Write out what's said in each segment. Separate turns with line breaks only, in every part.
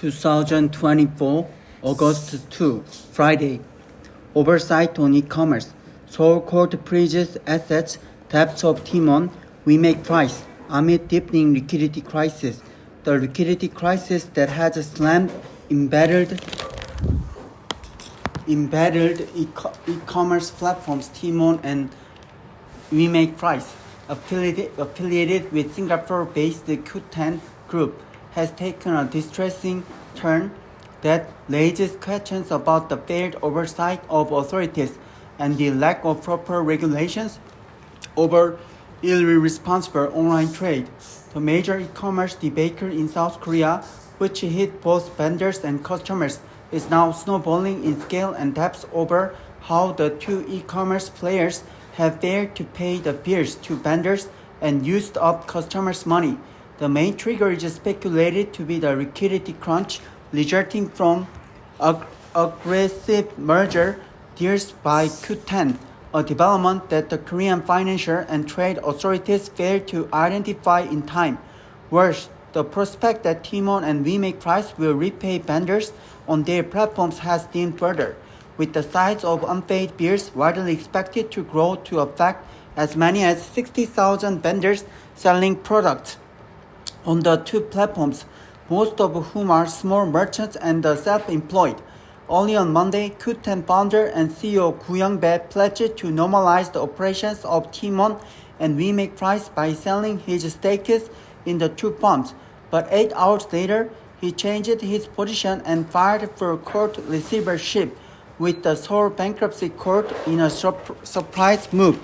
2024, August 2, Friday. Oversight on e-commerce. Seoul court freezes assets, debts of Timon, we make price amid deepening liquidity crisis. The liquidity crisis that has slammed embedded e-commerce platforms Timon and we make price, affiliated with Singapore-based Q10 Group, has taken a distressing turn that raises questions about the failed oversight of authorities and the lack of proper regulations over irresponsible online trade. The major e-commerce debacle in South Korea, which hit both vendors and customers, is now snowballing in scale and depth over how the two e-commerce players have failed to pay the bills to vendors and used up customers' money. The main trigger is speculated to be the liquidity crunch resulting from aggressive merger deals by Q10, a development that the Korean financial and trade authorities failed to identify in time. Worse, the prospect that Timon and WeMakePrice will repay vendors on their platforms has thinned further, with the size of unpaid bills widely expected to grow to affect as many as 60,000 vendors selling products on the two platforms, most of whom are small merchants and the self-employed. Only on Monday, Q10 founder and CEO Gu Young-bae pledged to normalize the operations of Timon and WeMakePrice by selling his stakes in the two firms. But 8 hours later, he changed his position and filed for court receivership with the Seoul Bankruptcy Court in a surprise move.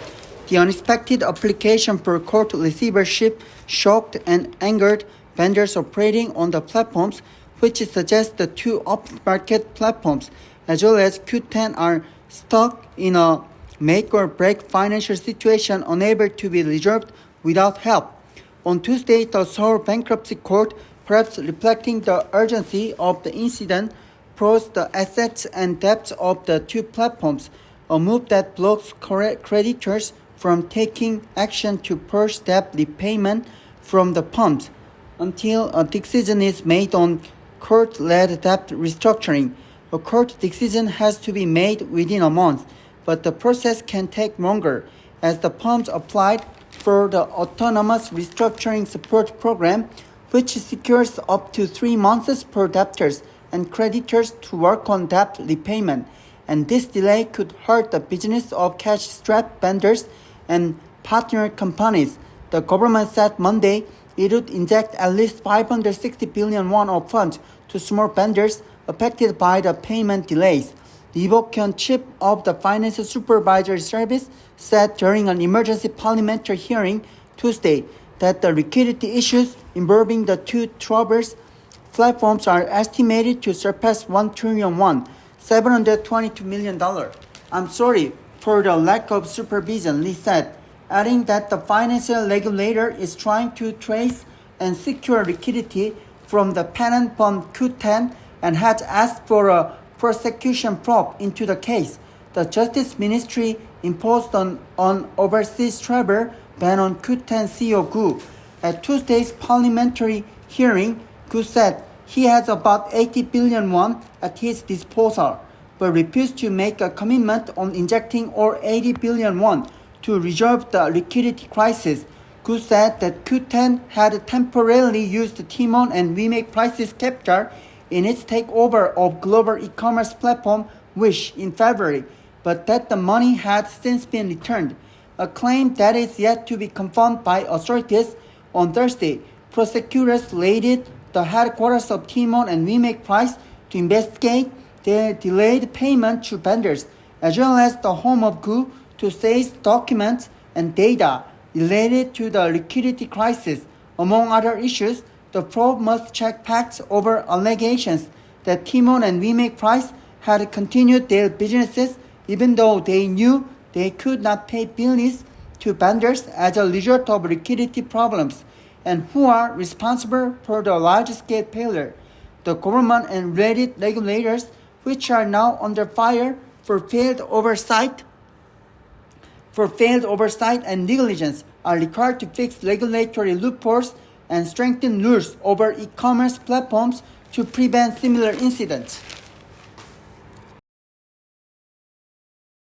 The unexpected application for court receivership shocked and angered vendors operating on the platforms, which suggests the two off-market platforms, as well as Q10, are stuck in a make-or-break financial situation unable to be resolved without help. On Tuesday, the Seoul Bankruptcy Court, perhaps reflecting the urgency of the incident, froze the assets and debts of the two platforms, a move that blocks creditors from taking action to push debt repayment from the firms until a decision is made on court-led debt restructuring. A court decision has to be made within a month, but the process can take longer, as the firms applied for the Autonomous Restructuring Support Program, which secures up to 3 months for debtors and creditors to work on debt repayment, and this delay could hurt the business of cash-strapped vendors and partner companies. The government said Monday it would inject at least 560 billion won of funds to small vendors affected by the payment delays. Lee Bok-hyun, chief of the Financial Supervisory Service, said during an emergency parliamentary hearing Tuesday that the liquidity issues involving the two troubled platforms are estimated to surpass 1 trillion won, $722 million. I'm sorry for the lack of supervision, Lee said, adding that the financial regulator is trying to trace and secure liquidity from the parent firm Q10 and has asked for a prosecution probe into the case. The Justice Ministry imposed on overseas travel ban on Q10 CEO Gu. At Tuesday's parliamentary hearing, Gu said he has about 80 billion won at his disposal, but refused to make a commitment on injecting all 80 billion won to resolve the liquidity crisis. Gu said that Q10 had temporarily used Timon and WeMakePrice's capital in its takeover of global e-commerce platform Wish in February, but that the money had since been returned, a claim that is yet to be confirmed by authorities. On Thursday, prosecutors raided the headquarters of Timon and WeMakePrice to investigate their delayed payment to vendors, as well as the home of Gu, to seize documents and data related to the liquidity crisis. Among other issues, the probe must check facts over allegations that Timon and WeMakePrice had continued their businesses even though they knew they could not pay bills to vendors as a result of liquidity problems, and who are responsible for the large-scale failure. The government and regulators, which are now under fire for failed oversight and negligence, are required to fix regulatory loopholes and strengthen rules over e-commerce platforms to prevent similar incidents.